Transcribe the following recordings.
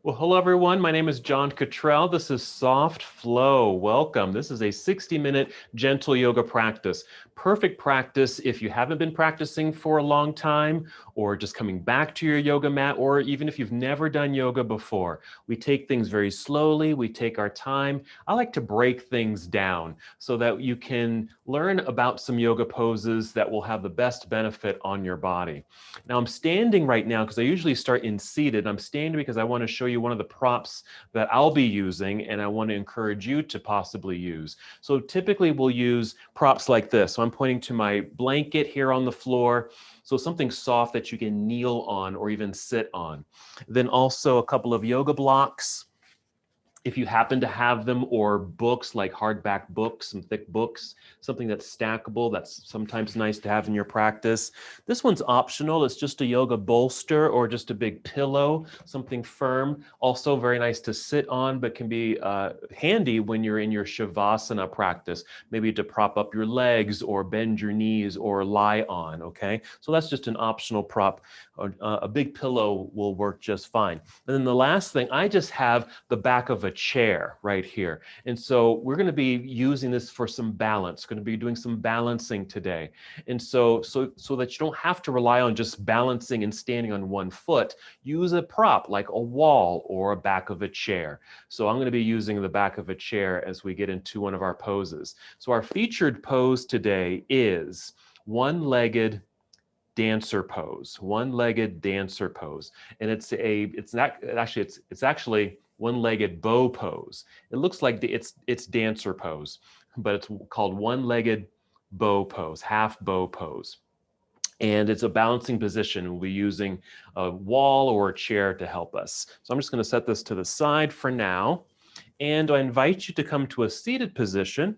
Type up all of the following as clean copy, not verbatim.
Well, hello everyone. My name is John Cottrell. This is Soft Flow. Welcome. This is a 60-minute gentle yoga practice. Perfect practice if you haven't been practicing for a long time or just coming back to your yoga mat, or even if you've never done yoga before. We take things very slowly. We take our time. I like to break things down so that you can learn about some yoga poses that will have the best benefit on your body. Now I'm standing right now because I usually start in seated. I'm standing because I want to show you one of the props that I'll be using and I want to encourage you to possibly use. So typically we'll use props like this. So I'm pointing to my blanket here on the floor. So something soft that you can kneel on or even sit on. Then also a couple of yoga blocks, if you happen to have them, or books like hardback books, some thick books, something that's stackable, that's sometimes nice to have in your practice. This one's optional. It's just a yoga bolster or just a big pillow, something firm. Also very nice to sit on, but can be handy when you're in your Shavasana practice, maybe to prop up your legs or bend your knees or lie on, okay? So that's just an optional prop. A big pillow will work just fine. And then the last thing, I just have the back of a chair right here. And so we're going to be using this for some balance, going to be doing some balancing today. And so that you don't have to rely on just balancing and standing on one foot, use a prop like a wall or a back of a chair. So I'm going to be using the back of a chair as we get into one of our poses. So our featured pose today is one-legged dancer pose, one-legged dancer pose. And it's actually one-legged bow pose. It looks like it's dancer pose, but it's called one-legged bow pose, half bow pose. And it's a balancing position. We'll be using a wall or a chair to help us. So I'm just going to set this to the side for now. And I invite you to come to a seated position.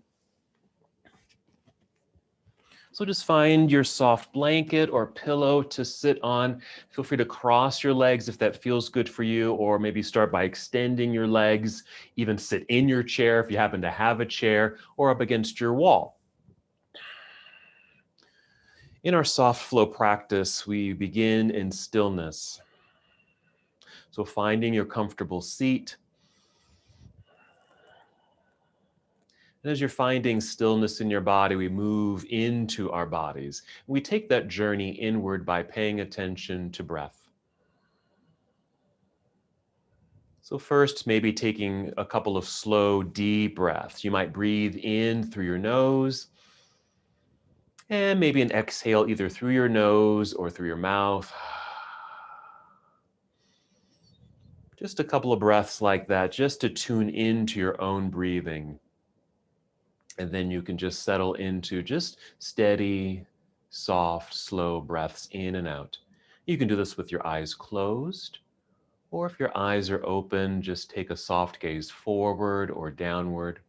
So just find your soft blanket or pillow to sit on. Feel free to cross your legs if that feels good for you, or maybe start by extending your legs, even sit in your chair if you happen to have a chair, or up against your wall. In our soft flow practice, we begin in stillness. So finding your comfortable seat. And as you're finding stillness in your body, we move into our bodies. We take that journey inward by paying attention to breath. So first, maybe taking a couple of slow, deep breaths. You might breathe in through your nose, and maybe an exhale either through your nose or through your mouth. Just a couple of breaths like that, just to tune into your own breathing. And then you can just settle into just steady, soft, slow breaths in and out. You can do this with your eyes closed, or if your eyes are open, just take a soft gaze forward or downward.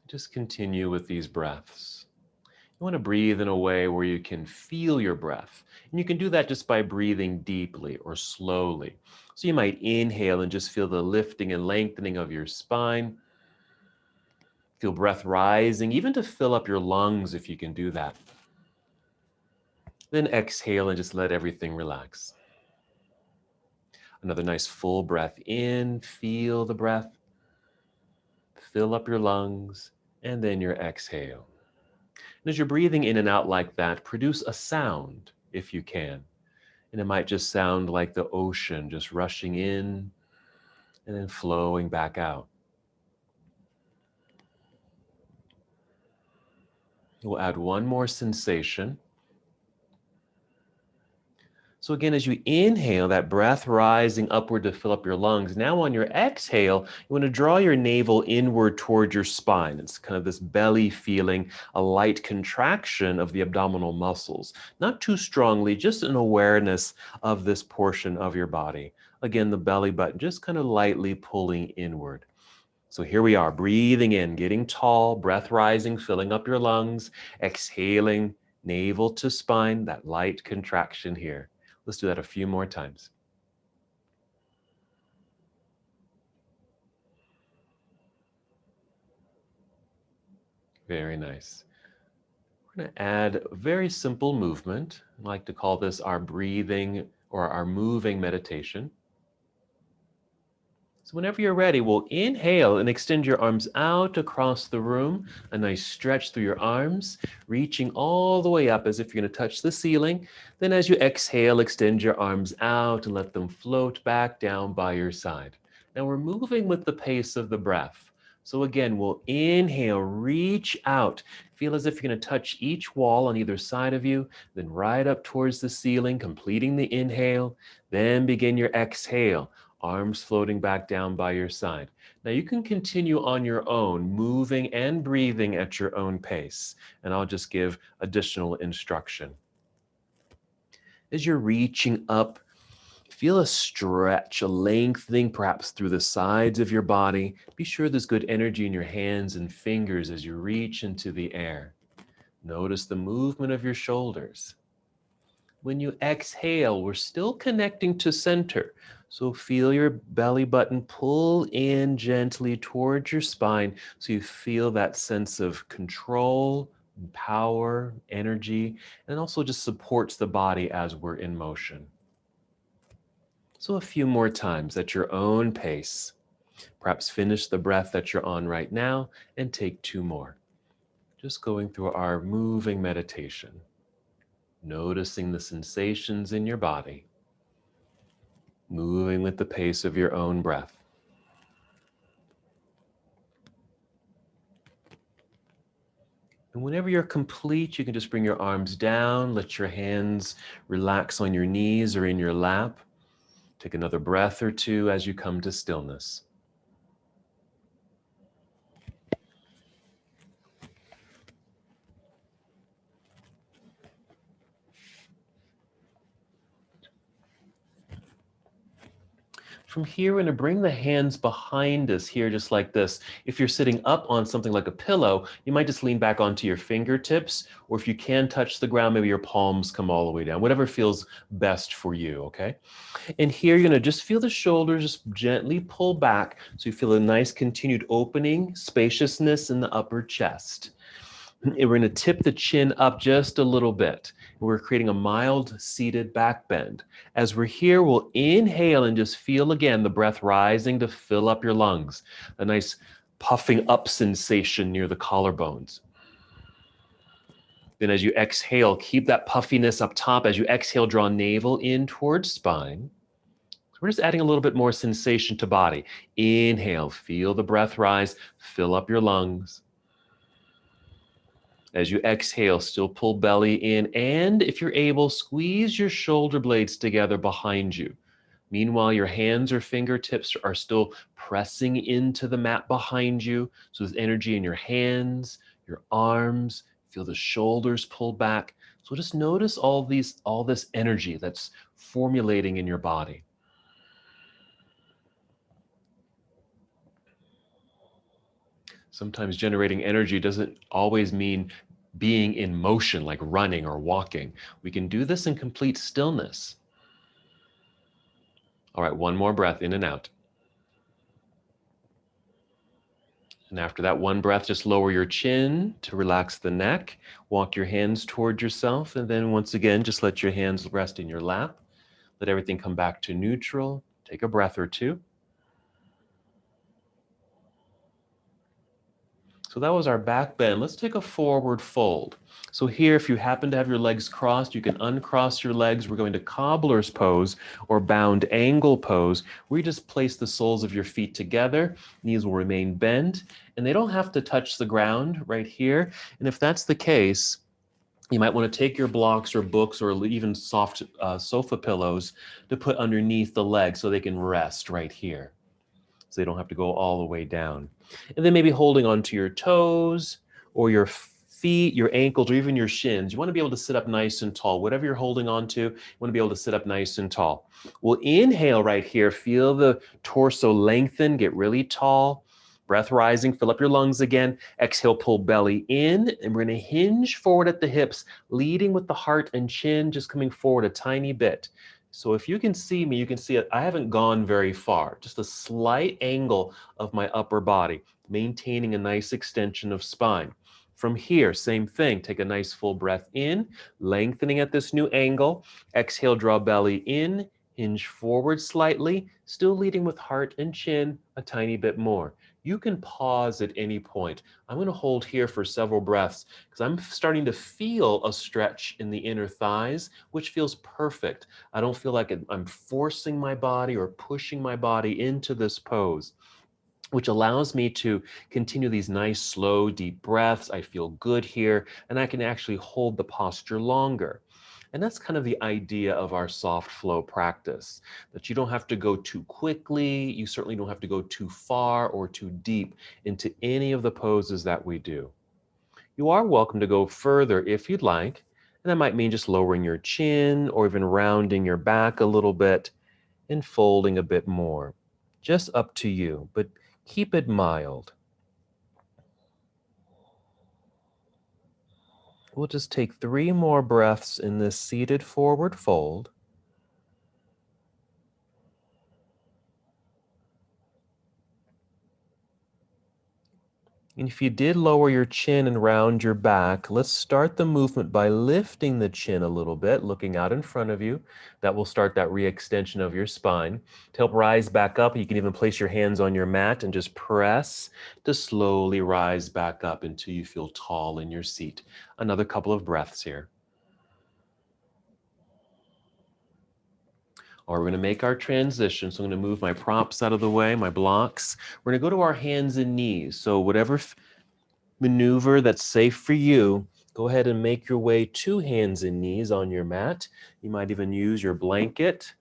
Just continue with these breaths. You want to breathe in a way where you can feel your breath. And you can do that just by breathing deeply or slowly. So you might inhale and just feel the lifting and lengthening of your spine. Feel breath rising, even to fill up your lungs if you can do that. Then exhale and just let everything relax. Another nice full breath in, feel the breath, fill up your lungs, and then your exhale. And as you're breathing in and out like that, produce a sound if you can. And it might just sound like the ocean just rushing in and then flowing back out. We'll add one more sensation. So again, as you inhale, that breath rising upward to fill up your lungs. Now on your exhale, you want to draw your navel inward toward your spine. It's kind of this belly feeling, a light contraction of the abdominal muscles. Not too strongly, just an awareness of this portion of your body. Again, the belly button just kind of lightly pulling inward. So here we are, breathing in, getting tall, breath rising, filling up your lungs, exhaling, navel to spine, that light contraction here. Let's do that a few more times. Very nice. We're going to add a very simple movement. I like to call this our breathing or our moving meditation. So whenever you're ready, we'll inhale and extend your arms out across the room. A nice stretch through your arms, reaching all the way up as if you're going to touch the ceiling. Then as you exhale, extend your arms out and let them float back down by your side. Now we're moving with the pace of the breath. So again, we'll inhale, reach out. Feel as if you're going to touch each wall on either side of you, then right up towards the ceiling, completing the inhale. Then begin your exhale. Arms floating back down by your side. Now you can continue on your own, moving and breathing at your own pace, and I'll just give additional instruction. As you're reaching up, feel a stretch, a lengthening perhaps through the sides of your body. Be sure there's good energy in your hands and fingers as you reach into the air. Notice the movement of your shoulders. When you exhale, we're still connecting to center. So feel your belly button pull in gently towards your spine so you feel that sense of control, power, energy, and also just supports the body as we're in motion. So a few more times at your own pace. Perhaps finish the breath that you're on right now and take 2 more. Just going through our moving meditation. Noticing the sensations in your body, moving with the pace of your own breath. And whenever you're complete, you can just bring your arms down, let your hands relax on your knees or in your lap. Take another breath or 2 as you come to stillness. From here, we're going to bring the hands behind us here, just like this. If you're sitting up on something like a pillow, you might just lean back onto your fingertips, or if you can touch the ground, maybe your palms come all the way down, whatever feels best for you, okay? And here, you're going to just feel the shoulders just gently pull back, so you feel a nice continued opening, spaciousness in the upper chest. And we're going to tip the chin up just a little bit. We're creating a mild seated back bend. As we're here, we'll inhale and just feel again the breath rising to fill up your lungs. A nice puffing up sensation near the collarbones. Then as you exhale, keep that puffiness up top. As you exhale, draw navel in towards spine. So we're just adding a little bit more sensation to body. Inhale, feel the breath rise, fill up your lungs. As you exhale, still pull belly in, and if you're able, squeeze your shoulder blades together behind you. Meanwhile, your hands or fingertips are still pressing into the mat behind you. So there's energy in your hands, your arms, feel the shoulders pull back. So just notice all this energy that's formulating in your body. Sometimes generating energy doesn't always mean being in motion, like running or walking. We can do this in complete stillness. All right, one more breath in and out. And after that one breath, just lower your chin to relax the neck. Walk your hands toward yourself. And then once again, just let your hands rest in your lap. Let everything come back to neutral. Take a breath or 2. So that was our back bend. Let's take a forward fold. So here, if you happen to have your legs crossed, you can uncross your legs. We're going to cobbler's pose or bound angle pose, where you just place the soles of your feet together. Knees will remain bent, and they don't have to touch the ground right here. And if that's the case, you might want to take your blocks or books or even soft sofa pillows to put underneath the legs so they can rest right here, so they don't have to go all the way down. And then maybe holding onto your toes or your feet, your ankles, or even your shins. You want to be able to sit up nice and tall. Whatever you're holding on to, you want to be able to sit up nice and tall. We'll inhale right here. Feel the torso lengthen, get really tall. Breath rising, fill up your lungs again. Exhale, pull belly in, and we're going to hinge forward at the hips, leading with the heart and chin, just coming forward a tiny bit. So if you can see me, you can see it. I haven't gone very far, just a slight angle of my upper body, maintaining a nice extension of spine. From here, same thing. Take a nice full breath in, lengthening at this new angle. Exhale, draw belly in, hinge forward slightly, still leading with heart and chin a tiny bit more. You can pause at any point. I'm going to hold here for several breaths because I'm starting to feel a stretch in the inner thighs, which feels perfect. I don't feel like I'm forcing my body or pushing my body into this pose, which allows me to continue these nice, slow, deep breaths. I feel good here, and I can actually hold the posture longer. And that's kind of the idea of our soft flow practice, that you don't have to go too quickly. You certainly don't have to go too far or too deep into any of the poses that we do. You are welcome to go further if you'd like, and that might mean just lowering your chin or even rounding your back a little bit and folding a bit more. Just up to you, but keep it mild. We'll just take 3 more breaths in this seated forward fold. And if you did lower your chin and round your back, let's start the movement by lifting the chin a little bit, looking out in front of you. That will start that re-extension of your spine. To help rise back up, you can even place your hands on your mat and just press to slowly rise back up until you feel tall in your seat. Another couple of breaths here. Or we're going to make our transition. So I'm going to move my props out of the way, my blocks. We're going to go to our hands and knees. So whatever maneuver that's safe for you, go ahead and make your way to hands and knees on your mat. You might even use your blanket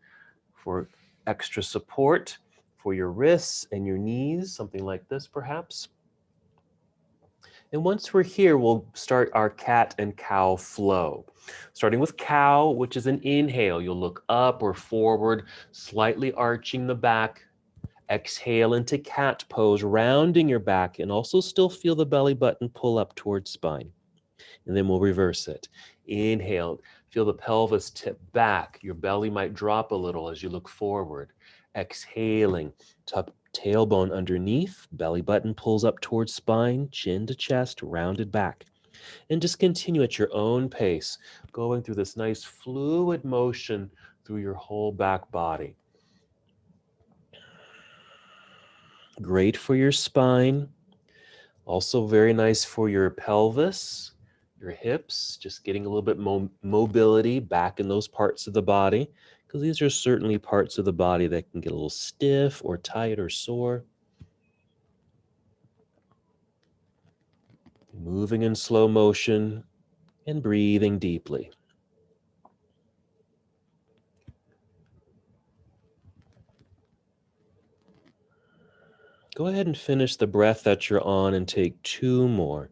for extra support for your wrists and your knees, something like this perhaps. And once we're here, we'll start our cat and cow flow. Starting with cow, which is an inhale. You'll look up or forward, slightly arching the back. Exhale into cat pose, rounding your back, and also still feel the belly button pull up towards spine. And then we'll reverse it. Inhale, feel the pelvis tip back. Your belly might drop a little as you look forward. Exhaling, tuck tailbone underneath, belly button pulls up towards spine, chin to chest, rounded back. And just continue at your own pace, going through this nice fluid motion through your whole back body. Great for your spine. Also very nice for your pelvis, your hips, just getting a little bit mobility back in those parts of the body, because these are certainly parts of the body that can get a little stiff or tight or sore. Moving in slow motion and breathing deeply. Go ahead and finish the breath that you're on and take 2 more.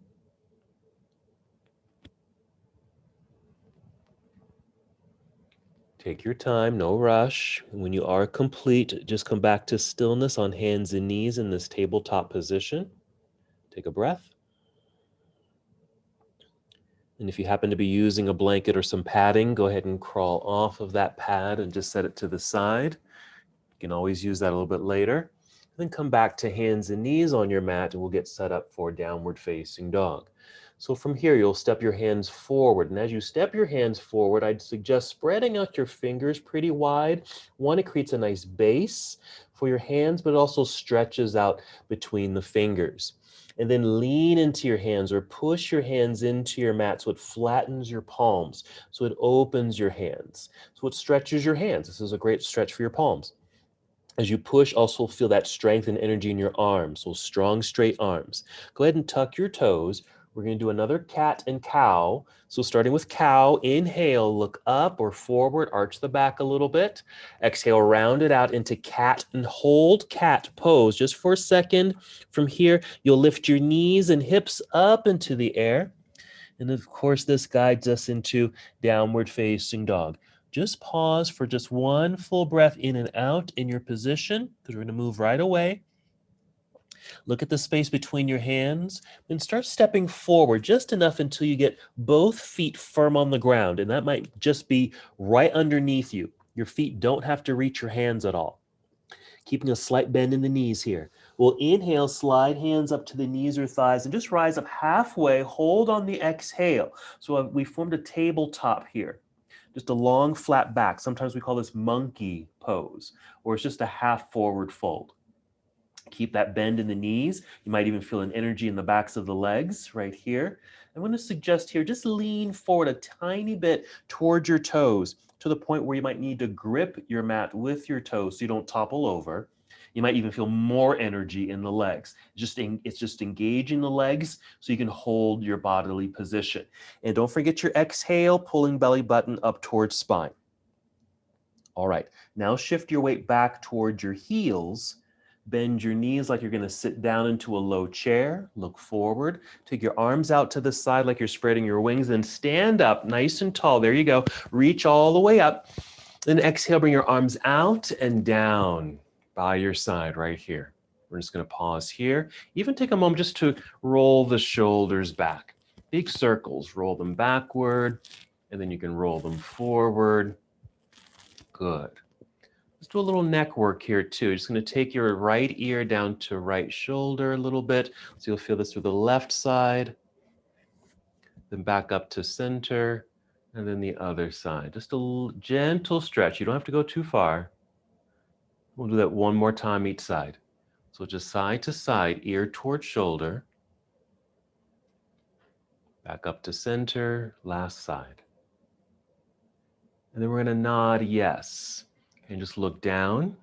Take your time, no rush. And when you are complete, just come back to stillness on hands and knees in this tabletop position. Take a breath. And if you happen to be using a blanket or some padding, go ahead and crawl off of that pad and just set it to the side. You can always use that a little bit later. Then come back to hands and knees on your mat and we'll get set up for downward facing dog. So from here, you'll step your hands forward. And as you step your hands forward, I'd suggest spreading out your fingers pretty wide. One, it creates a nice base for your hands, but it also stretches out between the fingers. And then lean into your hands or push your hands into your mat so it flattens your palms, so it opens your hands, so it stretches your hands. This is a great stretch for your palms. As you push, also feel that strength and energy in your arms, so strong, straight arms. Go ahead and tuck your toes. We're going to do another cat and cow. So starting with cow, inhale, look up or forward, arch the back a little bit. Exhale, round it out into cat and hold cat pose just for a second. From here, you'll lift your knees and hips up into the air. And of course, this guides us into downward facing dog. Just pause for just one full breath in and out in your position, because we're going to move right away. Look at the space between your hands and start stepping forward just enough until you get both feet firm on the ground. And that might just be right underneath you. Your feet don't have to reach your hands at all. Keeping a slight bend in the knees here. We'll inhale, slide hands up to the knees or thighs, and just rise up halfway. Hold on the exhale. So we formed a tabletop here, just a long flat back. Sometimes we call this monkey pose, or it's just a half forward fold. Keep that bend in the knees. You might even feel an energy in the backs of the legs right here. I'm going to suggest here, just lean forward a tiny bit towards your toes to the point where you might need to grip your mat with your toes so you don't topple over. You might even feel more energy in the legs. It's just engaging the legs so you can hold your bodily position. And don't forget your exhale, pulling belly button up towards spine. All right, now shift your weight back towards your heels. Bend your knees like you're going to sit down into a low chair. Look forward. Take your arms out to the side like you're spreading your wings. Then stand up nice and tall. There you go. Reach all the way up. Then exhale, bring your arms out and down by your side right here. We're just going to pause here. Even take a moment just to roll the shoulders back. Big circles. Roll them backward, and then you can roll them forward. Good. Let's do a little neck work here too. Just going to take your right ear down to right shoulder a little bit. So you'll feel this through the left side, then back up to center, and then the other side. Just a gentle stretch. You don't have to go too far. We'll do that one more time each side. So just side to side, ear towards shoulder, back up to center, last side. And then we're going to nod yes. And just look down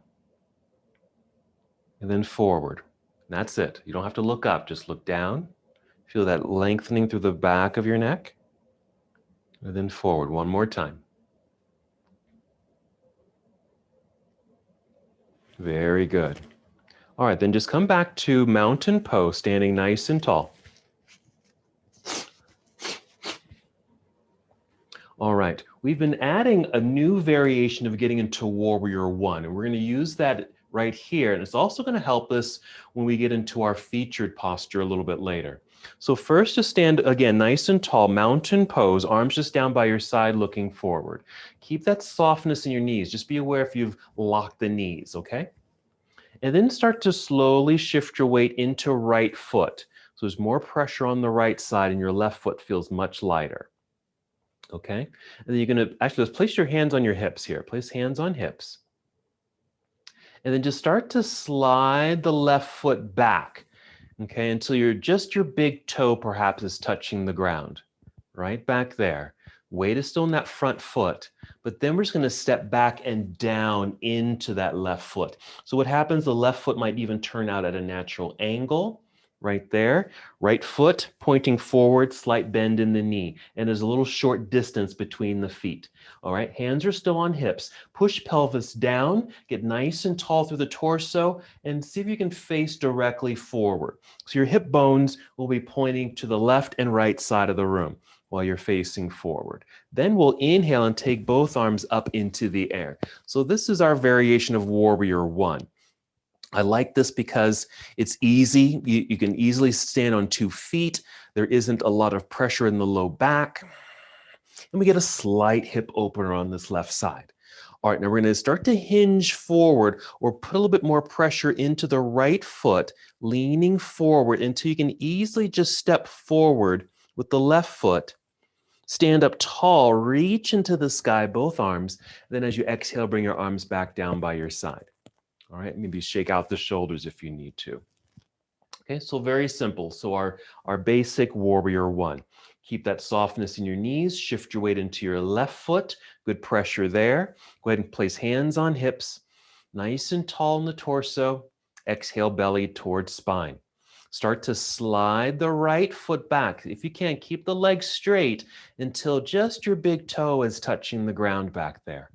and then forward. And that's it. You don't have to look up, just look down. Feel that lengthening through the back of your neck. And then forward one more time. Very good. All right, then just come back to mountain pose, standing nice and tall. All right, we've been adding a new variation of getting into Warrior One, and we're going to use that right here. And it's also going to help us when we get into our featured posture a little bit later. So first, just stand again nice and tall, mountain pose, arms just down by your side looking forward. Keep that softness in your knees. Just be aware if you've locked the knees, okay? And then start to slowly shift your weight into right foot. So there's more pressure on the right side and your left foot feels much lighter. Okay, and then you're going to actually let's place your hands on your hips here. Place hands on hips. And then just start to slide the left foot back, okay, until your big toe perhaps is touching the ground, right back there. Weight is still in that front foot, but then we're just going to step back and down into that left foot. So what happens, the left foot might even turn out at a natural angle. Right there, right foot pointing forward, slight bend in the knee, and there's a little short distance between the feet. All right, hands are still on hips. Push pelvis down, get nice and tall through the torso, and see if you can face directly forward. So your hip bones will be pointing to the left and right side of the room while you're facing forward. Then we'll inhale and take both arms up into the air. So this is our variation of Warrior One. I like this because it's easy. You can easily stand on 2 feet. There isn't a lot of pressure in the low back. And we get a slight hip opener on this left side. All right, now we're going to start to hinge forward or put a little bit more pressure into the right foot, leaning forward until you can easily just step forward with the left foot. Stand up tall, reach into the sky, both arms. Then as you exhale, bring your arms back down by your side. All right, maybe shake out the shoulders if you need to. Okay, so very simple. So our basic Warrior One. Keep that softness in your knees, shift your weight into your left foot, good pressure there. Go ahead and place hands on hips, nice and tall in the torso. Exhale, belly towards spine. Start to slide the right foot back. If you can, keep the legs straight until just your big toe is touching the ground back there.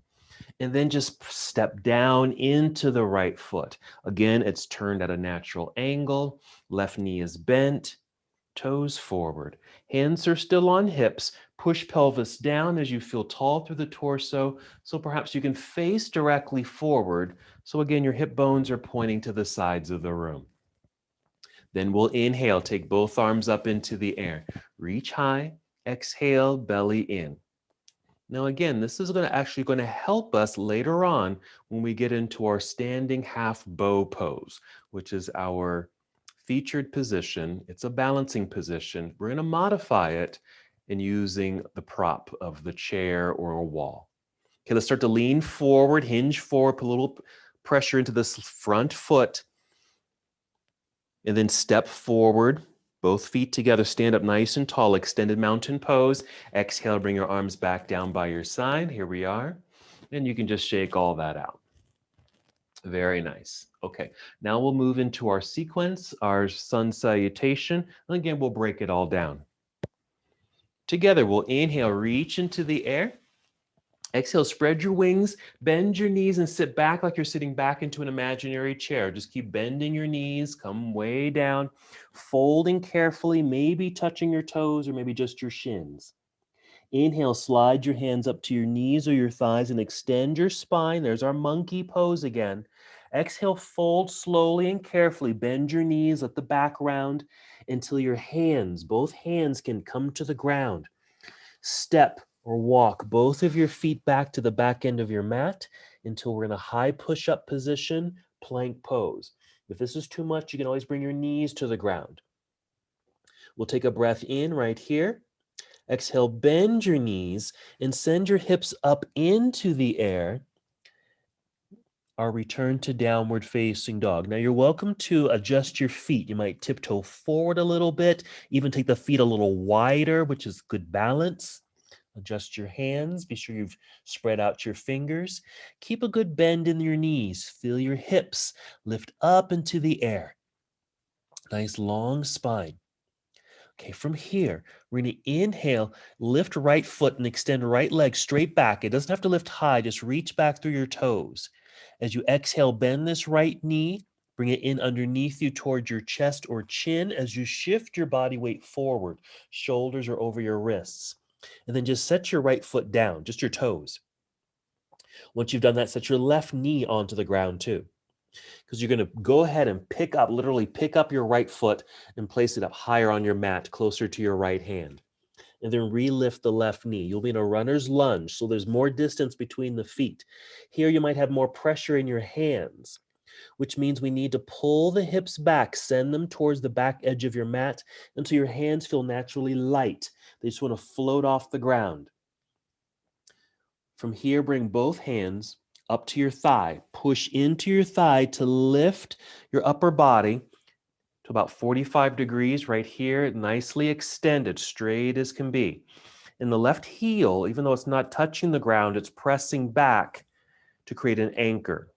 And then just step down into the right foot. Again, it's turned at a natural angle. Left knee is bent, toes forward. Hands are still on hips. Push pelvis down as you feel tall through the torso. So perhaps you can face directly forward. So again, your hip bones are pointing to the sides of the room. Then we'll inhale, take both arms up into the air. Reach high, exhale, belly in. Now, again, this is actually going to help us later on when we get into our standing half bow pose, which is our featured position. It's a balancing position. We're going to modify it in using the prop of the chair or a wall. Okay, let's start to lean forward, hinge forward, put a little pressure into this front foot, and then step forward. Both feet together, stand up nice and tall, extended mountain pose. Exhale, bring your arms back down by your side. Here we are. And you can just shake all that out. Very nice. Okay, now we'll move into our sequence, our sun salutation. And again, we'll break it all down. Together, we'll inhale, reach into the air. Exhale, spread your wings, bend your knees, and sit back like you're sitting back into an imaginary chair. Just keep bending your knees, come way down, folding carefully, maybe touching your toes or maybe just your shins. Inhale, slide your hands up to your knees or your thighs and extend your spine. There's our monkey pose again. Exhale, fold slowly and carefully. Bend your knees, let the back round until your hands, both hands can come to the ground. Step or walk both of your feet back to the back end of your mat until we're in a high push-up position, plank pose. If this is too much, you can always bring your knees to the ground. We'll take a breath in right here. Exhale, bend your knees and send your hips up into the air. Our return to downward facing dog. Now you're welcome to adjust your feet. You might tiptoe forward a little bit, even take the feet a little wider, which is good balance. Adjust your hands. Be sure you've spread out your fingers. Keep a good bend in your knees. Feel your hips lift up into the air. Nice long spine. Okay, from here, we're going to inhale, lift right foot and extend right leg straight back. It doesn't have to lift high, just reach back through your toes. As you exhale, bend this right knee, bring it in underneath you towards your chest or chin as you shift your body weight forward. Shoulders are over your wrists. And then just set your right foot down, just your toes. Once you've done that, set your left knee onto the ground too. Because you're going to go ahead and literally pick up your right foot and place it up higher on your mat, closer to your right hand. And then relift the left knee. You'll be in a runner's lunge, so there's more distance between the feet. Here you might have more pressure in your hands, which means we need to pull the hips back, send them towards the back edge of your mat until your hands feel naturally light. They just want to float off the ground. From here, bring both hands up to your thigh. Push into your thigh to lift your upper body to about 45 degrees right here, nicely extended, straight as can be. And the left heel, even though it's not touching the ground, it's pressing back to create an anchor.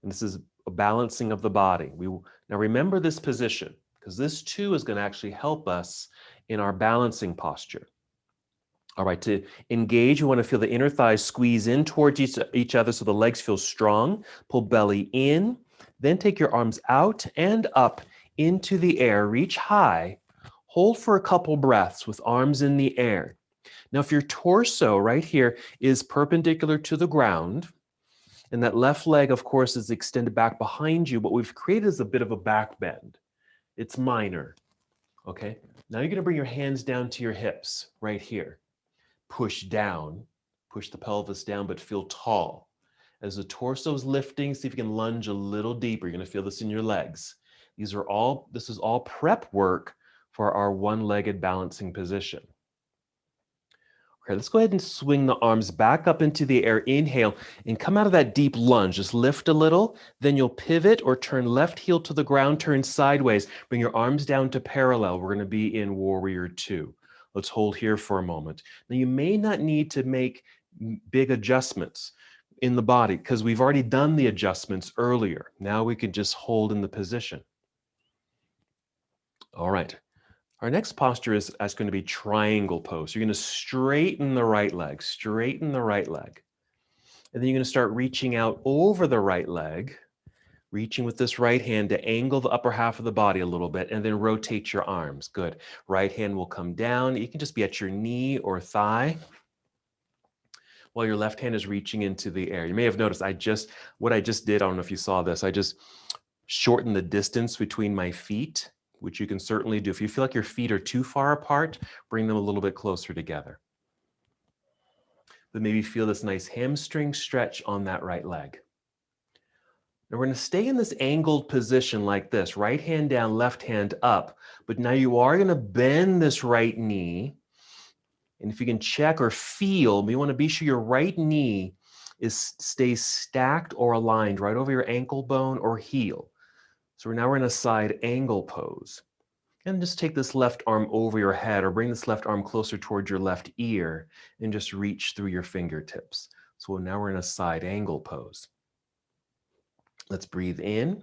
And this is a balancing of the body. Now remember this position, because this too is going to actually help us in our balancing posture. All right, to engage, you want to feel the inner thighs squeeze in towards each other so the legs feel strong. Pull belly in, then take your arms out and up into the air. Reach high. Hold for a couple breaths with arms in the air. Now, if your torso right here is perpendicular to the ground, and that left leg, of course, is extended back behind you, what we've created is a bit of a back bend. It's minor, okay? Now you're going to bring your hands down to your hips right here. Push down, push the pelvis down, but feel tall. As the torso is lifting, see if you can lunge a little deeper. You're going to feel this in your legs. This is all prep work for our one-legged balancing position. Okay, let's go ahead and swing the arms back up into the air. Inhale and come out of that deep lunge. Just lift a little. Then you'll pivot or turn left heel to the ground, turn sideways. Bring your arms down to parallel. We're going to be in Warrior Two. Let's hold here for a moment. Now, you may not need to make big adjustments in the body because we've already done the adjustments earlier. Now we can just hold in the position. All right. Our next posture is going to be triangle pose. You're going to straighten the right leg, straighten the right leg. And then you're going to start reaching out over the right leg, reaching with this right hand to angle the upper half of the body a little bit, and then rotate your arms. Good. Right hand will come down. You can just be at your knee or thigh while your left hand is reaching into the air. You may have noticed what I just did, I don't know if you saw this, I just shortened the distance between my feet, which you can certainly do. If you feel like your feet are too far apart, bring them a little bit closer together. but maybe feel this nice hamstring stretch on that right leg. Now we're going to stay in this angled position like this, right hand down, left hand up, but now you are going to bend this right knee. And if you can check or feel, you want to be sure your right knee stays stacked or aligned right over your ankle bone or heel. So now we're in a side angle pose. And just take this left arm over your head or bring this left arm closer towards your left ear and just reach through your fingertips. So now we're in a side angle pose. Let's breathe in.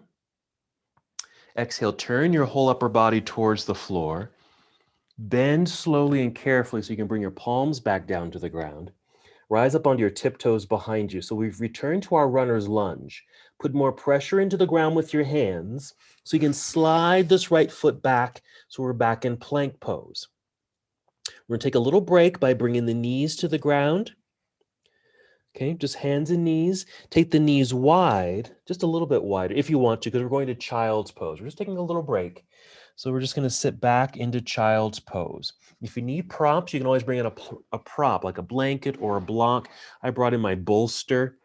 Exhale, turn your whole upper body towards the floor. Bend slowly and carefully so you can bring your palms back down to the ground. Rise up onto your tiptoes behind you. So we've returned to our runner's lunge. Put more pressure into the ground with your hands so you can slide this right foot back so we're back in plank pose. We're going to take a little break by bringing the knees to the ground. Okay, just hands and knees. Take the knees wide, just a little bit wider if you want to, because we're going to child's pose. We're just taking a little break. So we're just going to sit back into child's pose. If you need props, you can always bring in a prop, like a blanket or a block. I brought in my bolster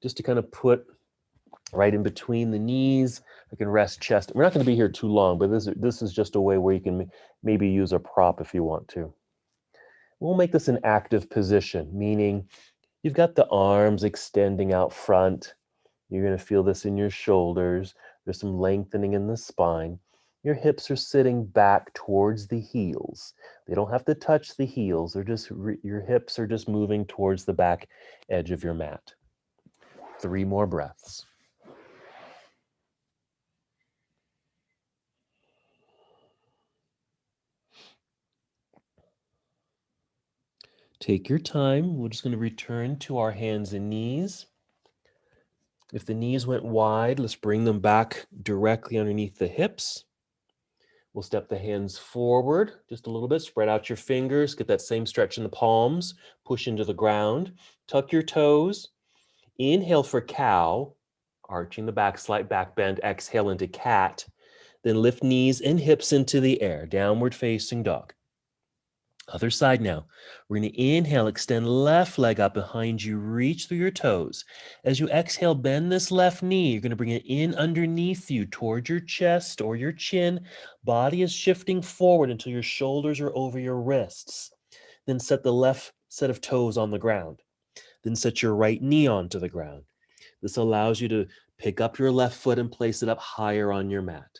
just to kind of put right in between the knees. I can rest chest. We're not going to be here too long, but this is just a way where you can maybe use a prop if you want to. We'll make this an active position, meaning you've got the arms extending out front. You're going to feel this in your shoulders. There's some lengthening in the spine. Your hips are sitting back towards the heels. They don't have to touch the heels. They're just your hips are just moving towards the back edge of your mat. 3 more breaths. Take your time. We're just going to return to our hands and knees. If the knees went wide, let's bring them back directly underneath the hips. We'll step the hands forward just a little bit. Spread out your fingers. Get that same stretch in the palms. Push into the ground. Tuck your toes. Inhale for cow, arching the back, slight back bend. Exhale into cat. Then lift knees and hips into the air. Downward facing dog. Other side now. We're going to inhale, extend left leg up behind you, reach through your toes. As you exhale, bend this left knee. You're going to bring it in underneath you towards your chest or your chin. Body is shifting forward until your shoulders are over your wrists. Then set the left set of toes on the ground. Then set your right knee onto the ground. This allows you to pick up your left foot and place it up higher on your mat.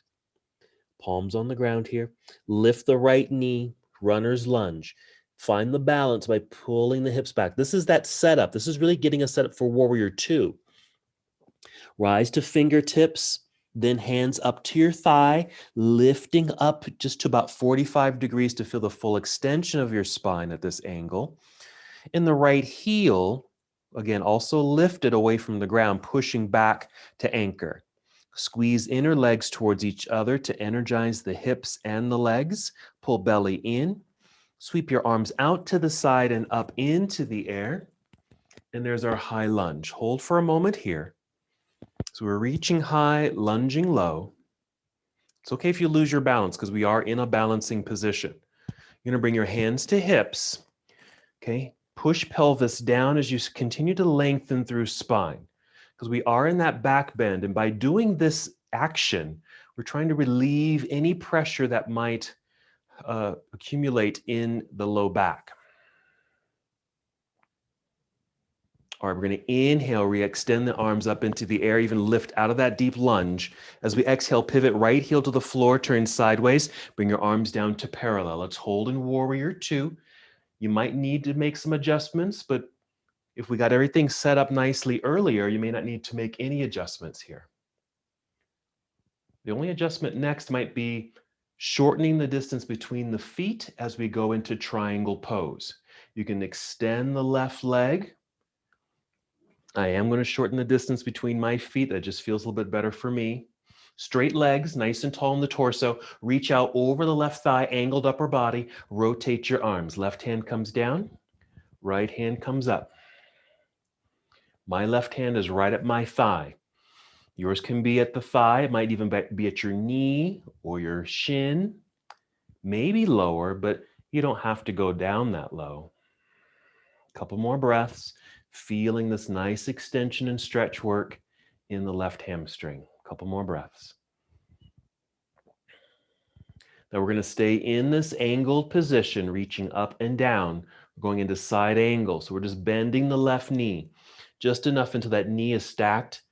Palms on the ground here. Lift the right knee. Runner's lunge. Find the balance by pulling the hips back. This is that setup. This is really getting a setup for Warrior 2. Rise to fingertips, then hands up to your thigh, lifting up just to about 45 degrees to feel the full extension of your spine at this angle. In the right heel, again, also lifted away from the ground, pushing back to anchor. Squeeze inner legs towards each other to energize the hips and the legs. Pull belly in. Sweep your arms out to the side and up into the air. And there's our high lunge. Hold for a moment here. So we're reaching high, lunging low. It's okay if you lose your balance because we are in a balancing position. You're going to bring your hands to hips. Okay. Push pelvis down as you continue to lengthen through spine. Because we are in that back bend. And by doing this action, we're trying to relieve any pressure that might accumulate in the low back. All right, we're going to inhale, re-extend the arms up into the air, even lift out of that deep lunge. As we exhale, pivot right heel to the floor, turn sideways, bring your arms down to parallel. Let's hold in Warrior 2. You might need to make some adjustments, but if we got everything set up nicely earlier, you may not need to make any adjustments here. The only adjustment next might be shortening the distance between the feet as we go into triangle pose. You can extend the left leg. I am going to shorten the distance between my feet. That just feels a little bit better for me. Straight legs, nice and tall in the torso. Reach out over the left thigh, angled upper body. Rotate your arms. Left hand comes down. Right hand comes up. My left hand is right at my thigh. Yours can be at the thigh. It might even be at your knee or your shin. Maybe lower, but you don't have to go down that low. Couple more breaths, feeling this nice extension and stretch work in the left hamstring. Couple more breaths. Now we're going to stay in this angled position, reaching up and down. We're going into side angle. So we're just bending the left knee just enough until that knee is stacked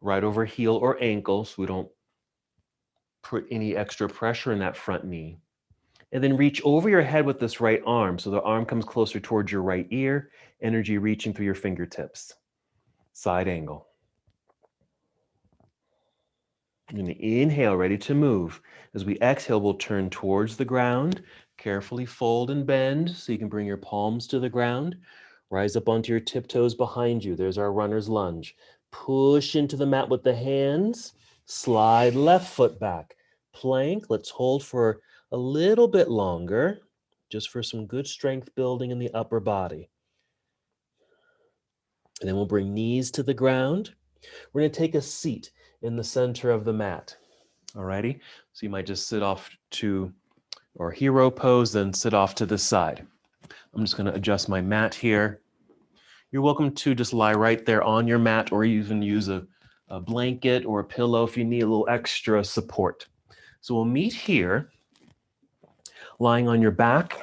right over heel or ankle, so we don't put any extra pressure in that front knee. And then reach over your head with this right arm. So the arm comes closer towards your right ear, energy reaching through your fingertips. Side angle. And inhale, ready to move. As we exhale, we'll turn towards the ground. Carefully fold and bend so you can bring your palms to the ground. Rise up onto your tiptoes behind you. There's our runner's lunge. Push into the mat with the hands. Slide left foot back. Plank. Let's hold for a little bit longer, just for some good strength building in the upper body. And then we'll bring knees to the ground. We're going to take a seat in the center of the mat. Alrighty? So you might just sit off to, or hero pose, then sit off to the side. I'm just going to adjust my mat here. You're welcome to just lie right there on your mat, or even use a blanket or a pillow if you need a little extra support. So we'll meet here, lying on your back,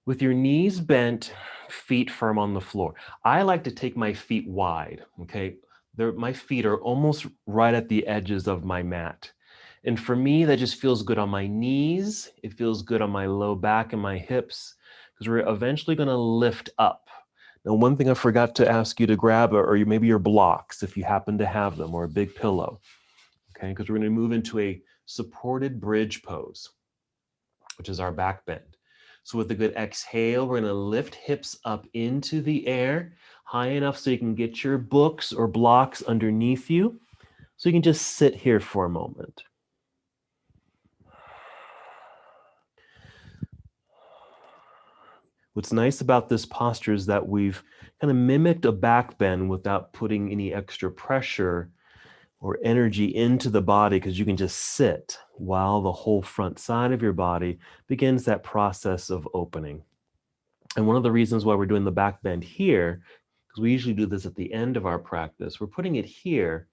with your knees bent, feet firm on the floor. I like to take my feet wide, okay? My feet are almost right at the edges of my mat. And for me, that just feels good on my knees. It feels good on my low back and my hips, because we're eventually going to lift up. Now, one thing I forgot to ask you to grab are maybe your blocks, if you happen to have them, or a big pillow, okay? Because we're going to move into a supported bridge pose, which is our back bend. So with a good exhale, we're going to lift hips up into the air, high enough so you can get your books or blocks underneath you. So you can just sit here for a moment. What's nice about this posture is that we've kind of mimicked a back bend without putting any extra pressure or energy into the body, because you can just sit while the whole front side of your body begins that process of opening. And one of the reasons why we're doing the back bend here, because we usually do this at the end of our practice, we're putting it here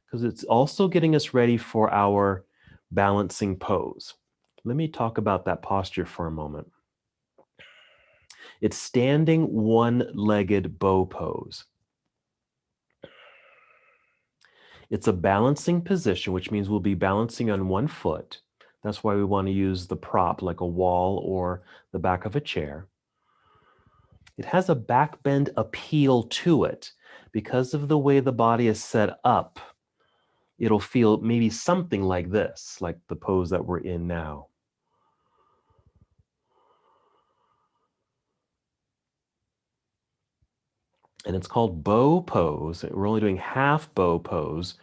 because it's also getting us ready for our balancing pose. Let me talk about that posture for a moment. It's standing one-legged bow pose. It's a balancing position, which means we'll be balancing on one foot. That's why we want to use the prop like a wall or the back of a chair. It has a back bend appeal to it. Because of the way the body is set up, it'll feel maybe something like this, like the pose that we're in now. And it's called bow pose. We're only doing half bow pose,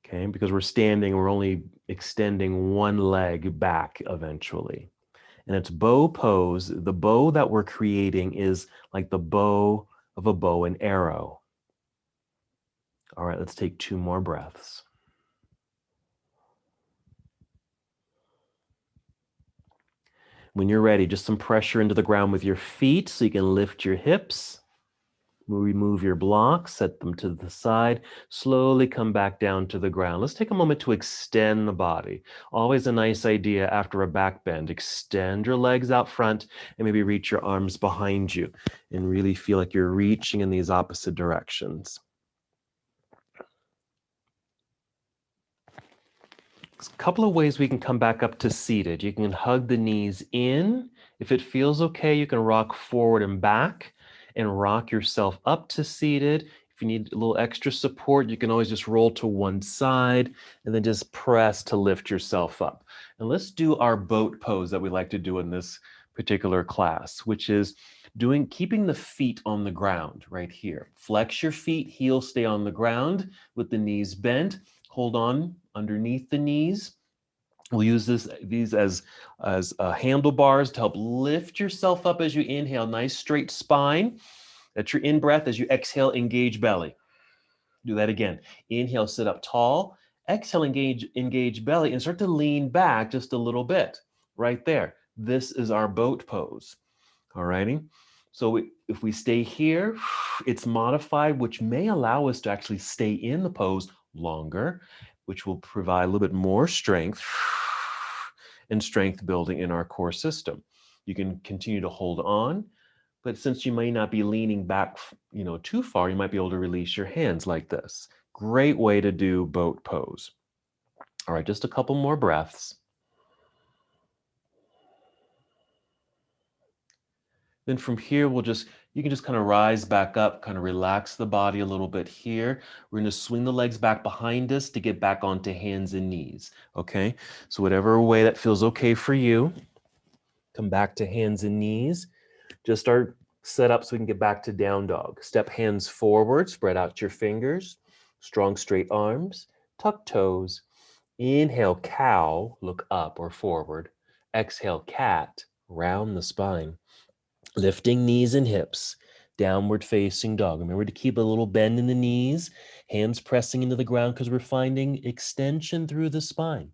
okay? Because we're standing, we're only extending one leg back eventually. And it's bow pose. The bow that we're creating is like the bow of a bow and arrow. All right, let's take 2 more breaths. When you're ready, just some pressure into the ground with your feet so you can lift your hips. Remove your blocks, set them to the side, slowly come back down to the ground. Let's take a moment to extend the body. Always a nice idea after a back bend. Extend your legs out front and maybe reach your arms behind you and really feel like you're reaching in these opposite directions. There's a couple of ways we can come back up to seated. You can hug the knees in. If it feels okay, you can rock forward and back and rock yourself up to seated. If you need a little extra support, you can always just roll to one side and then just press to lift yourself up. And let's do our boat pose that we like to do in this particular class, which is keeping the feet on the ground right here. Flex your feet, heels stay on the ground with the knees bent. Hold on underneath the knees. We'll use these as handlebars to help lift yourself up as you inhale. Nice straight spine. That's your in-breath. As you exhale, engage belly. Do that again. Inhale, sit up tall. Exhale, engage belly, and start to lean back just a little bit. Right there. This is our boat pose. All righty. So if we stay here, it's modified, which may allow us to actually stay in the pose longer, which will provide a little bit more strength and strength building in our core system. You can continue to hold on, but since you may not be leaning back, too far, you might be able to release your hands like this. Great way to do boat pose. All right, just a couple more breaths. Then from here, you can just kind of rise back up, kind of relax the body a little bit here. We're going to swing the legs back behind us to get back onto hands and knees, okay? So whatever way that feels okay for you, come back to hands and knees. Just start set up so we can get back to down dog. Step hands forward, spread out your fingers, strong straight arms, tuck toes. Inhale, cow, look up or forward. Exhale, cat, round the spine. Lifting knees and hips, downward facing dog. Remember to keep a little bend in the knees, hands pressing into the ground because we're finding extension through the spine.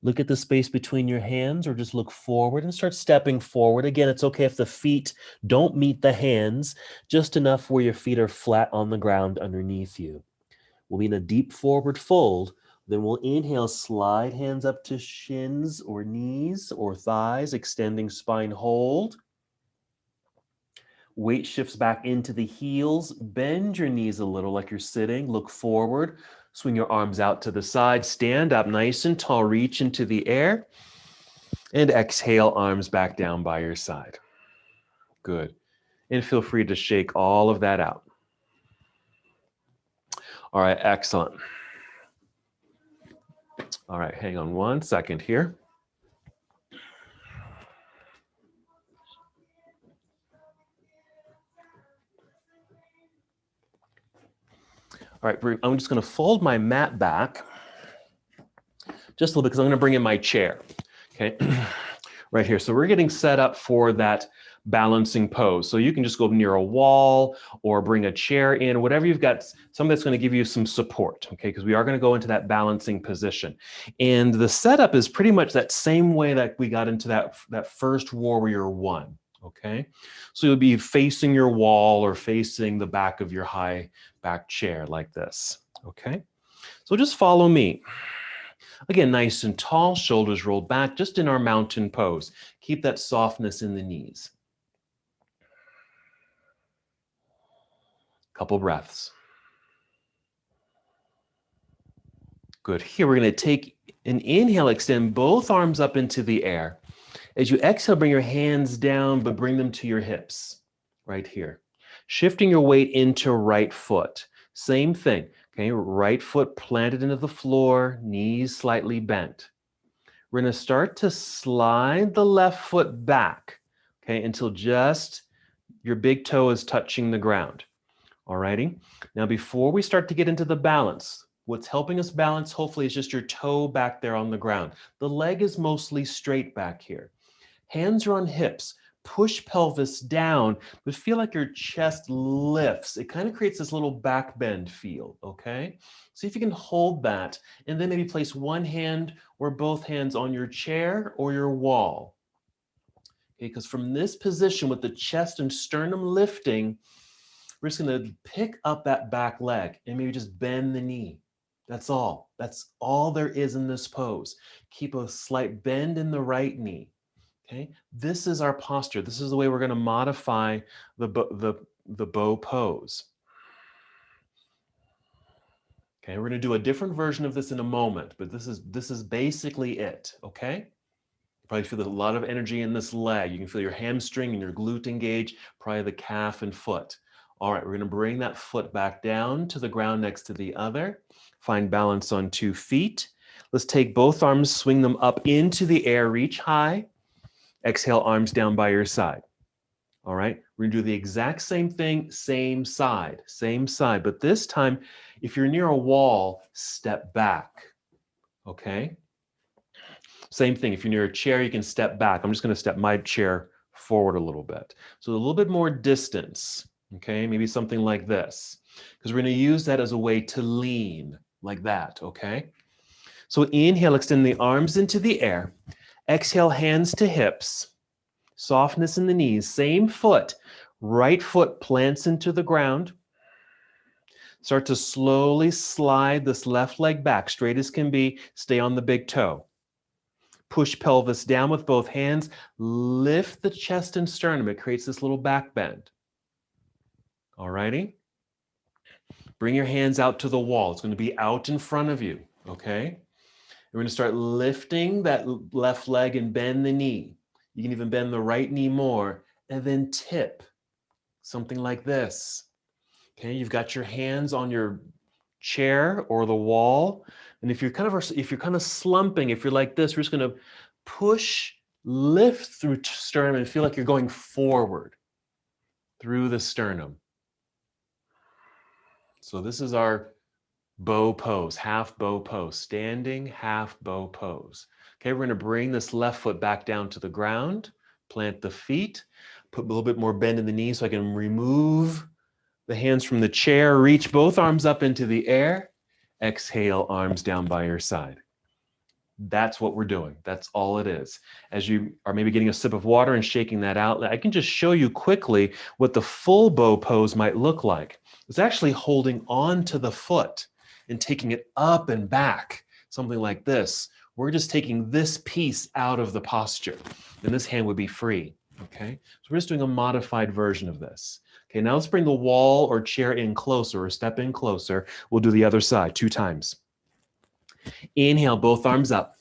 Look at the space between your hands or just look forward and start stepping forward. Again, it's okay if the feet don't meet the hands, just enough where your feet are flat on the ground underneath you. We'll be in a deep forward fold. Then we'll inhale, slide hands up to shins or knees or thighs, extending spine hold. Weight shifts back into the heels. Bend your knees a little like you're sitting. Look forward. Swing your arms out to the side. Stand up nice and tall. Reach into the air. And exhale, arms back down by your side. Good. And feel free to shake all of that out. All right, excellent. All right, hang on one second here. All right, I'm just going to fold my mat back just a little bit because I'm going to bring in my chair. Okay, right here. So we're getting set up for that balancing pose. So you can just go near a wall or bring a chair in, whatever you've got, something that's going to give you some support, okay? Because we are going to go into that balancing position. And the setup is pretty much that same way that we got into that first warrior one, okay? So you'll be facing your wall or facing the back of your high back chair like this, okay? So just follow me. Again, nice and tall, shoulders rolled back, just in our mountain pose. Keep that softness in the knees. Couple breaths. Good. Here, we're going to take an inhale, extend both arms up into the air. As you exhale, bring your hands down, but bring them to your hips, right here. Shifting your weight into right foot. Same thing, okay? Right foot planted into the floor, knees slightly bent. We're going to start to slide the left foot back, okay, until just your big toe is touching the ground. All righty. Now, before we start to get into the balance, what's helping us balance, hopefully, is just your toe back there on the ground. The leg is mostly straight back here. Hands are on hips. Push pelvis down, but feel like your chest lifts. It kind of creates this little back bend feel, okay? See if you can hold that, and then maybe place one hand or both hands on your chair or your wall. Okay, because from this position with the chest and sternum lifting, we're just going to pick up that back leg and maybe just bend the knee. That's all. That's all there is in this pose. Keep a slight bend in the right knee. Okay, this is our posture. This is the way we're going to modify the bow pose. Okay, we're going to do a different version of this in a moment, but this is basically it. Okay, you probably feel a lot of energy in this leg. You can feel your hamstring and your glute engage, probably the calf and foot. All right, we're going to bring that foot back down to the ground next to the other. Find balance on 2 feet. Let's take both arms, swing them up into the air, reach high. Exhale, arms down by your side. All right, we're gonna do the exact same thing, same side, but this time, if you're near a wall, step back, okay? Same thing, if you're near a chair, you can step back. I'm just gonna step my chair forward a little bit. So a little bit more distance, okay? Maybe something like this, because we're gonna use that as a way to lean, like that, okay? So inhale, extend the arms into the air. Exhale, hands to hips. Softness in the knees, same foot. Right foot plants into the ground. Start to slowly slide this left leg back, straight as can be. Stay on the big toe. Push pelvis down with both hands. Lift the chest and sternum. It creates this little back bend. All righty? Bring your hands out to the wall. It's going to be out in front of you, okay? We're going to start lifting that left leg and bend the knee. You can even bend the right knee more and then tip, something like this. Okay, you've got your hands on your chair or the wall. And if you're kind of slumping, if you're like this, we're just going to push, lift through sternum and feel like you're going forward through the sternum. So this is our bow pose, half bow pose, standing half bow pose. Okay, we're going to bring this left foot back down to the ground, plant the feet, put a little bit more bend in the knees so I can remove the hands from the chair, reach both arms up into the air, exhale, arms down by your side. That's what we're doing. That's all it is. As you are maybe getting a sip of water and shaking that out, I can just show you quickly what the full bow pose might look like. It's actually holding on to the foot and taking it up and back, something like this. We're just taking this piece out of the posture, and this hand would be free, okay? So we're just doing a modified version of this. Okay, now let's bring the wall or chair in closer, or step in closer. We'll do the other side 2 times. Inhale, both arms up.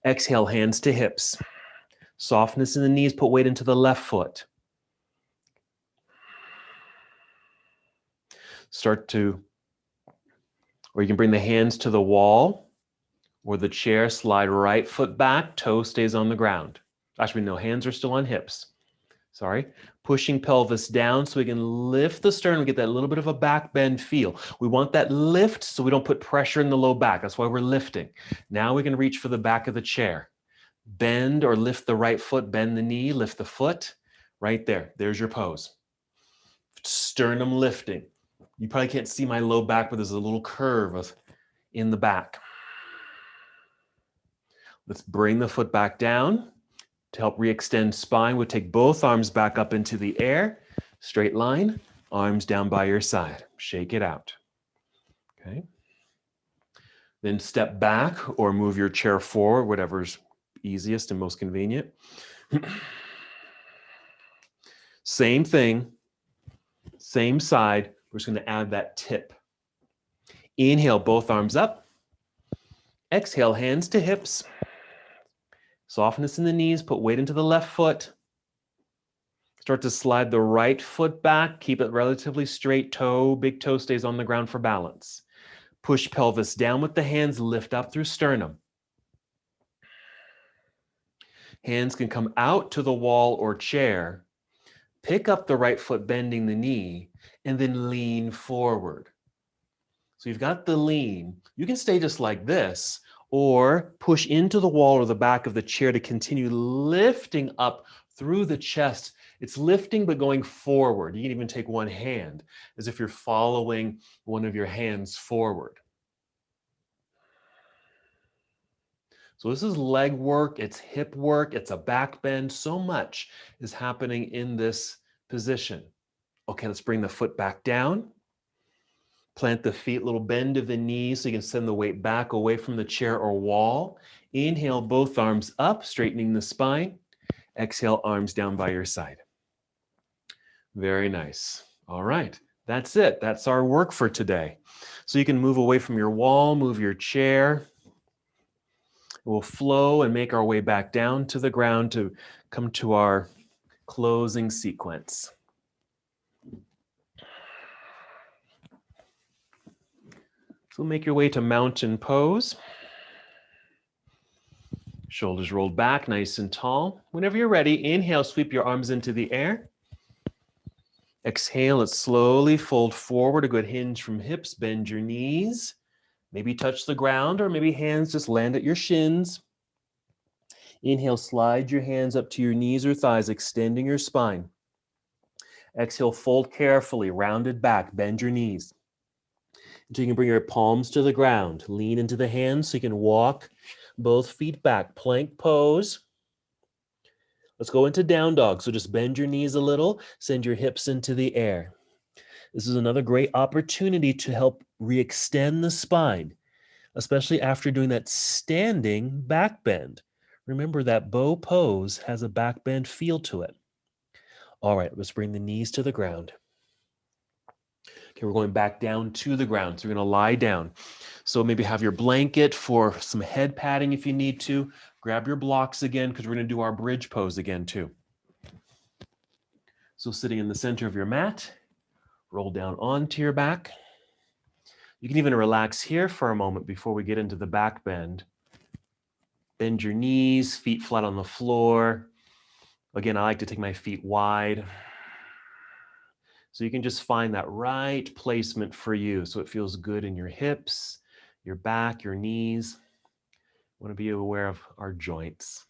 Exhale, hands to hips. Softness in the knees, put weight into the left foot. Or you can bring the hands to the wall or the chair, slide right foot back, toe stays on the ground. Actually, no, hands are still on hips. Sorry. Pushing pelvis down so we can lift the sternum, get that little bit of a back bend feel. We want that lift so we don't put pressure in the low back. That's why we're lifting. Now we can reach for the back of the chair. Bend or lift the right foot, bend the knee, lift the foot. Right there. There's your pose. Sternum lifting. You probably can't see my low back, but there's a little curve in the back. Let's bring the foot back down. To help re-extend spine, we'll take both arms back up into the air. Straight line, arms down by your side. Shake it out. Okay. Then step back or move your chair forward, whatever's easiest and most convenient. Same thing, same side. We're just going to add that tip. Inhale, both arms up. Exhale, hands to hips. Softness in the knees, put weight into the left foot. Start to slide the right foot back, keep it relatively straight toe, big toe stays on the ground for balance. Push pelvis down with the hands, lift up through sternum. Hands can come out to the wall or chair. Pick up the right foot, bending the knee, and then lean forward. So you've got the lean. You can stay just like this, or push into the wall or the back of the chair to continue lifting up through the chest. It's lifting but going forward. You can even take one hand as if you're following one of your hands forward. So this is leg work, it's hip work, it's a back bend. So much is happening in this position. Okay, let's bring the foot back down. Plant the feet, little bend of the knees so you can send the weight back away from the chair or wall. Inhale, both arms up, straightening the spine. Exhale, arms down by your side. Very nice. All right, that's it. That's our work for today. So you can move away from your wall, move your chair. We'll flow and make our way back down to the ground to come to our closing sequence. So make your way to mountain pose. Shoulders rolled back, nice and tall. Whenever you're ready, inhale, sweep your arms into the air. Exhale, it slowly fold forward, a good hinge from hips, bend your knees. Maybe touch the ground or maybe hands just land at your shins. Inhale, slide your hands up to your knees or thighs, extending your spine. Exhale, fold carefully, rounded back, bend your knees. Until you can bring your palms to the ground. Lean into the hands so you can walk both feet back. Plank pose. Let's go into down dog. So just bend your knees a little, send your hips into the air. This is another great opportunity to help re-extend the spine, especially after doing that standing back bend. Remember that bow pose has a back bend feel to it. All right, let's bring the knees to the ground. Okay, we're going back down to the ground. So you're going to lie down. So maybe have your blanket for some head padding if you need to. Grab your blocks again because we're going to do our bridge pose again too. So sitting in the center of your mat, roll down onto your back. You can even relax here for a moment before we get into the back bend. Bend your knees, feet flat on the floor. Again, I like to take my feet wide. So you can just find that right placement for you so it feels good in your hips, your back, your knees. Want to be aware of our joints.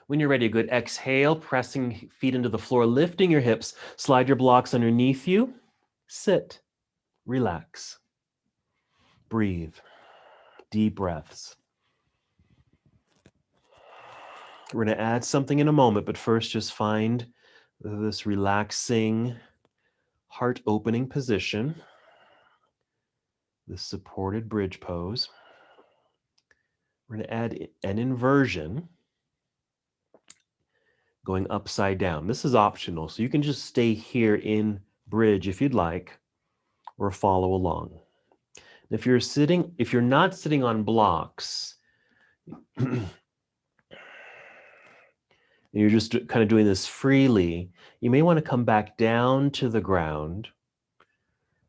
When you're ready, a good exhale, pressing feet into the floor, lifting your hips, slide your blocks underneath you. Sit, relax, breathe, deep breaths. We're going to add something in a moment, but first just find this relaxing, heart-opening position, this supported bridge pose. We're going to add an inversion, going upside down. This is optional, so you can just stay here in bridge if you'd like, or follow along. If you're not sitting on blocks, you're just kind of doing this freely, you may want to come back down to the ground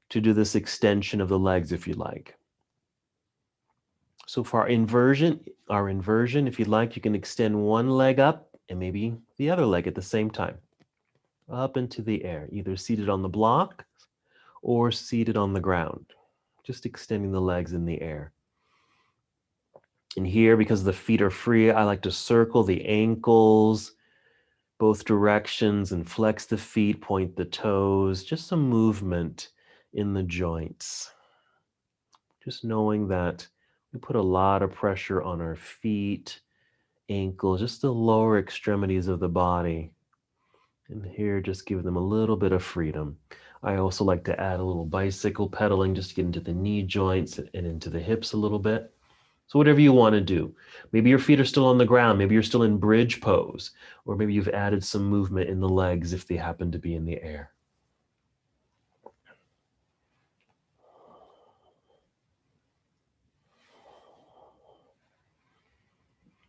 to do this extension of the legs if you like. So for our inversion, if you'd like, you can extend one leg up and maybe the other leg at the same time. Up into the air, either seated on the block or seated on the ground. Just extending the legs in the air. And here, because the feet are free, I like to circle the ankles, both directions, and flex the feet, point the toes, just some movement in the joints. Just knowing that we put a lot of pressure on our feet, ankles, just the lower extremities of the body. And here, just give them a little bit of freedom. I also like to add a little bicycle pedaling just to get into the knee joints and into the hips a little bit. So whatever you want to do. Maybe your feet are still on the ground. Maybe you're still in bridge pose. Or maybe you've added some movement in the legs if they happen to be in the air.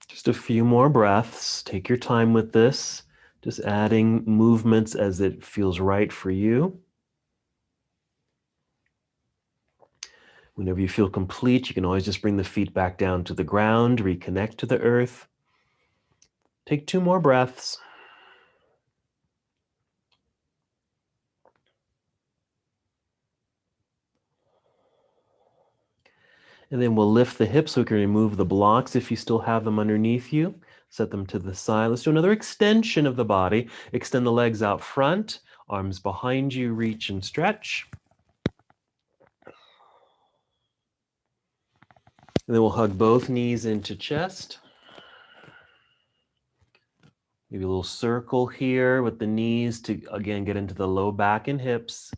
Just a few more breaths. Take your time with this. Just adding movements as it feels right for you. Whenever you feel complete, you can always just bring the feet back down to the ground, reconnect to the earth. Take 2 more breaths. And then we'll lift the hips so we can remove the blocks if you still have them underneath you. Set them to the side. Let's do another extension of the body. Extend the legs out front, arms behind you, reach and stretch. And then we'll hug both knees into chest. Maybe a little circle here with the knees to, again, get into the low back and hips.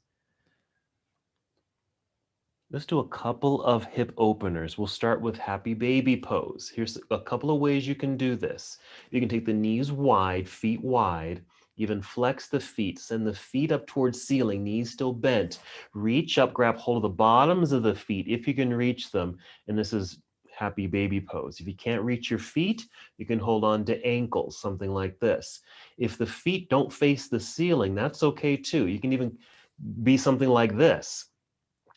Let's do a couple of hip openers. We'll start with happy baby pose. Here's a couple of ways you can do this. You can take the knees wide, feet wide, even flex the feet, send the feet up towards ceiling, knees still bent. Reach up, grab hold of the bottoms of the feet if you can reach them. And this is happy baby pose. If you can't reach your feet, you can hold on to ankles, something like this. If the feet don't face the ceiling, that's okay too. You can even be something like this.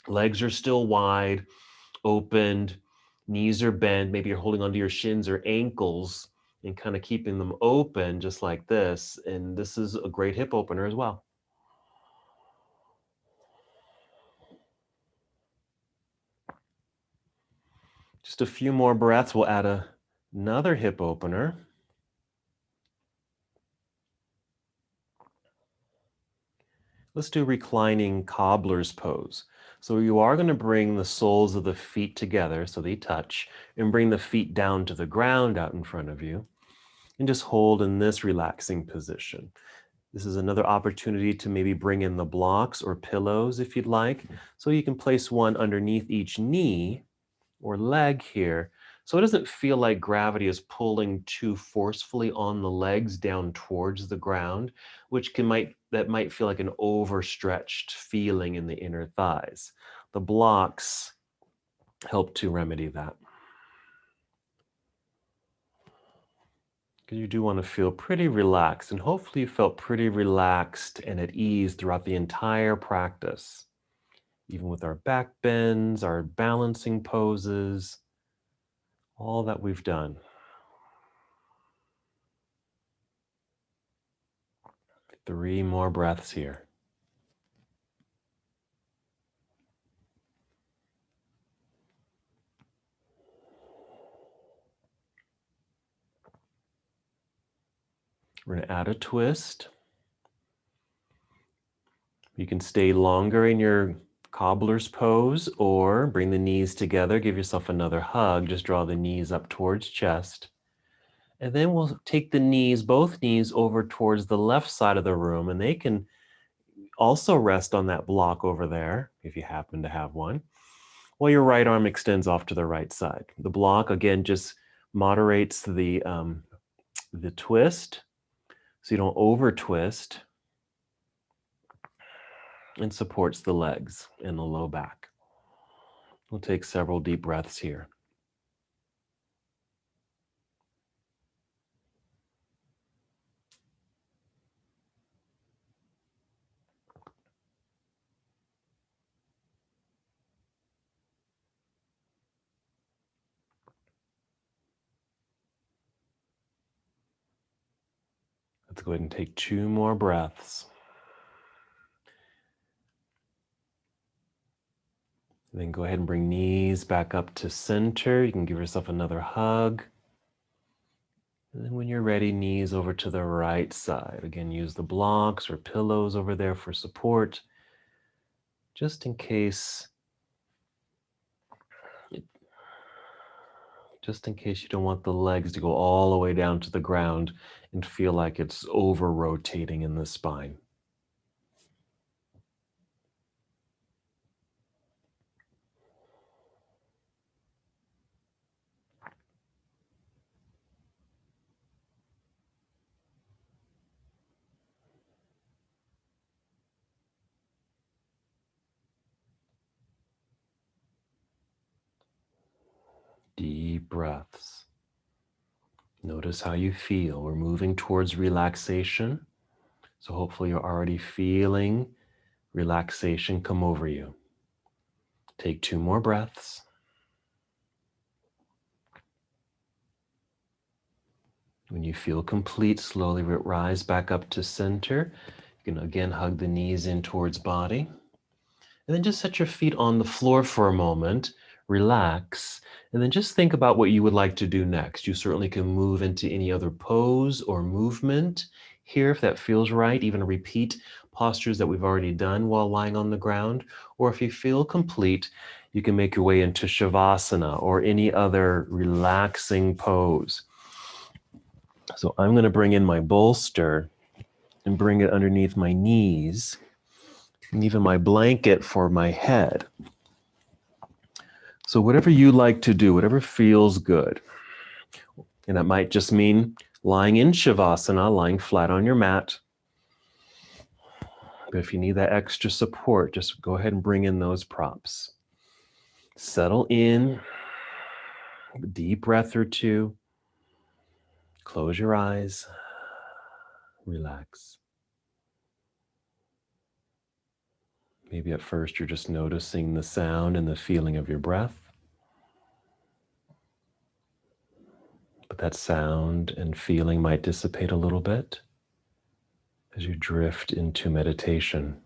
Legs are still wide, opened, knees are bent. Maybe you're holding onto your shins or ankles and kind of keeping them open just like this. And this is a great hip opener as well. Just a few more breaths. We'll add another hip opener. Let's do reclining cobbler's pose. So you are going to bring the soles of the feet together so they touch and bring the feet down to the ground out in front of you. And just hold in this relaxing position. This is another opportunity to maybe bring in the blocks or pillows if you'd like. So you can place one underneath each knee or leg here. So it doesn't feel like gravity is pulling too forcefully on the legs down towards the ground, which might feel like an overstretched feeling in the inner thighs. The blocks help to remedy that. Because you do want to feel pretty relaxed, and hopefully you felt pretty relaxed and at ease throughout the entire practice, even with our back bends, our balancing poses, all that we've done. Three more breaths here. We're going to add a twist. You can stay longer in your cobbler's pose or bring the knees together. Give yourself another hug. Just draw the knees up towards chest. And then we'll take the knees, both knees, over towards the left side of the room. And they can also rest on that block over there, if you happen to have one, while your right arm extends off to the right side. The block, again, just moderates the twist, so you don't over twist, and supports the legs and the low back. We'll take several deep breaths here. Let's go ahead and take 2 more breaths. Then go ahead and bring knees back up to center. You can give yourself another hug. And then when you're ready, knees over to the right side. Again, use the blocks or pillows over there for support, just in case you don't want the legs to go all the way down to the ground and feel like it's over rotating in the spine. Deep breaths. Notice how you feel. We're moving towards relaxation. So hopefully you're already feeling relaxation come over you. Take 2 more breaths. When you feel complete, slowly rise back up to center. You can again hug the knees in towards body. And then just set your feet on the floor for a moment, relax, and then just think about what you would like to do next. You certainly can move into any other pose or movement here if that feels right, even repeat postures that we've already done while lying on the ground. Or if you feel complete, you can make your way into Shavasana or any other relaxing pose. So I'm going to bring in my bolster and bring it underneath my knees, and even my blanket for my head. So whatever you like to do, whatever feels good. And that might just mean lying in Shavasana, lying flat on your mat. But if you need that extra support, just go ahead and bring in those props. Settle in, a deep breath or 2. Close your eyes, relax. Maybe at first you're just noticing the sound and the feeling of your breath. But that sound and feeling might dissipate a little bit as you drift into meditation.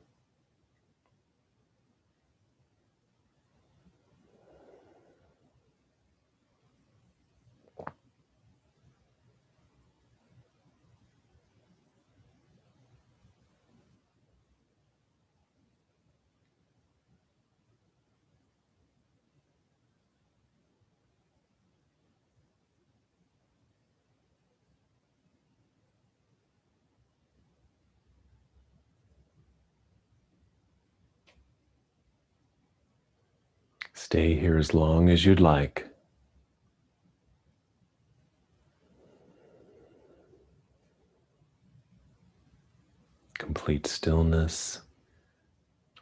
Stay here as long as you'd like. Complete stillness,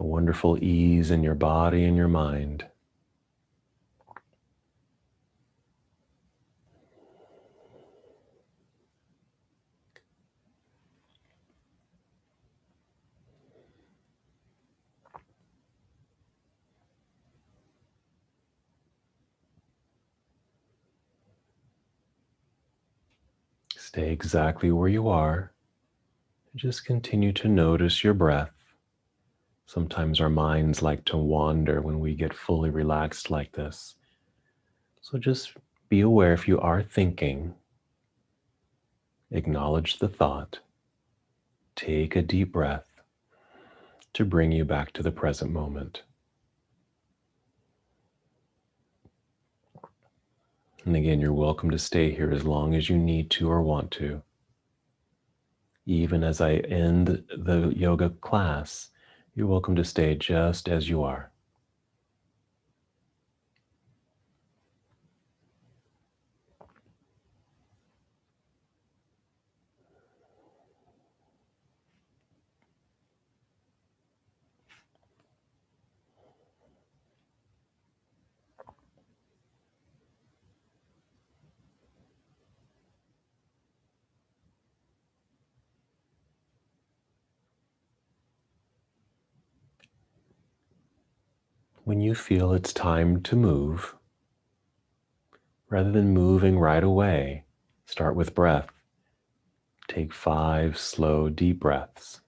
a wonderful ease in your body and your mind. Stay exactly where you are. Just continue to notice your breath. Sometimes our minds like to wander when we get fully relaxed like this. So just be aware if you are thinking. Acknowledge the thought. Take a deep breath to bring you back to the present moment. And again, you're welcome to stay here as long as you need to or want to. Even as I end the yoga class, you're welcome to stay just as you are. When you feel it's time to move, rather than moving right away, start with breath. Take 5 slow, deep breaths.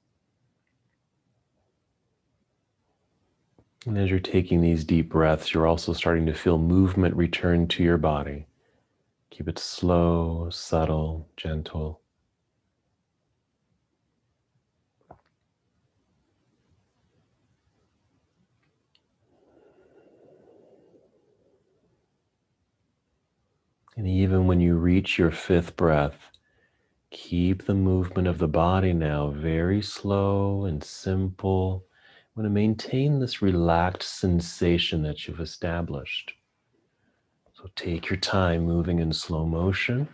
And as you're taking these deep breaths, you're also starting to feel movement return to your body. Keep it slow, subtle, gentle. And even when you reach your 5th breath, keep the movement of the body now very slow and simple. You want to maintain this relaxed sensation that you've established. So take your time moving in slow motion.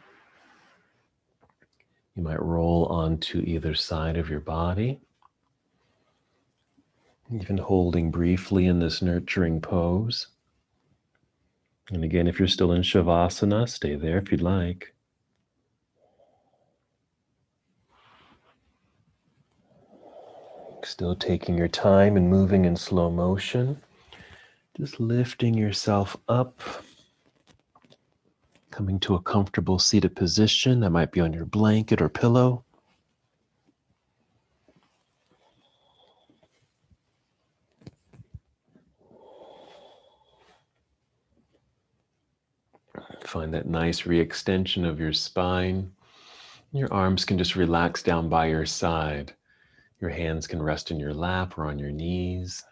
You might roll onto either side of your body, even holding briefly in this nurturing pose. And again, if you're still in Shavasana, stay there if you'd like. Still taking your time and moving in slow motion. Just lifting yourself up, coming to a comfortable seated position. That might be on your blanket or pillow. Find that nice re-extension of your spine. Your arms can just relax down by your side. Your hands can rest in your lap or on your knees.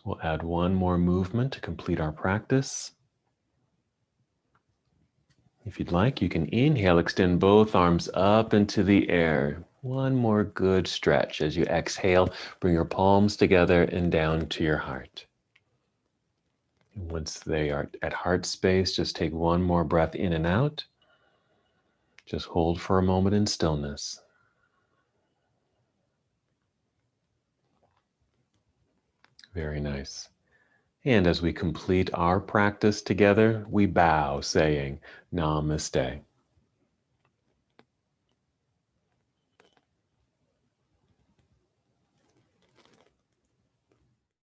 We'll add one more movement to complete our practice. If you'd like, you can inhale, extend both arms up into the air. One more good stretch. As you exhale, bring your palms together and down to your heart. And once they are at heart space, just take one more breath in and out. Just hold for a moment in stillness. Very nice. And as we complete our practice together, we bow, saying, Namaste.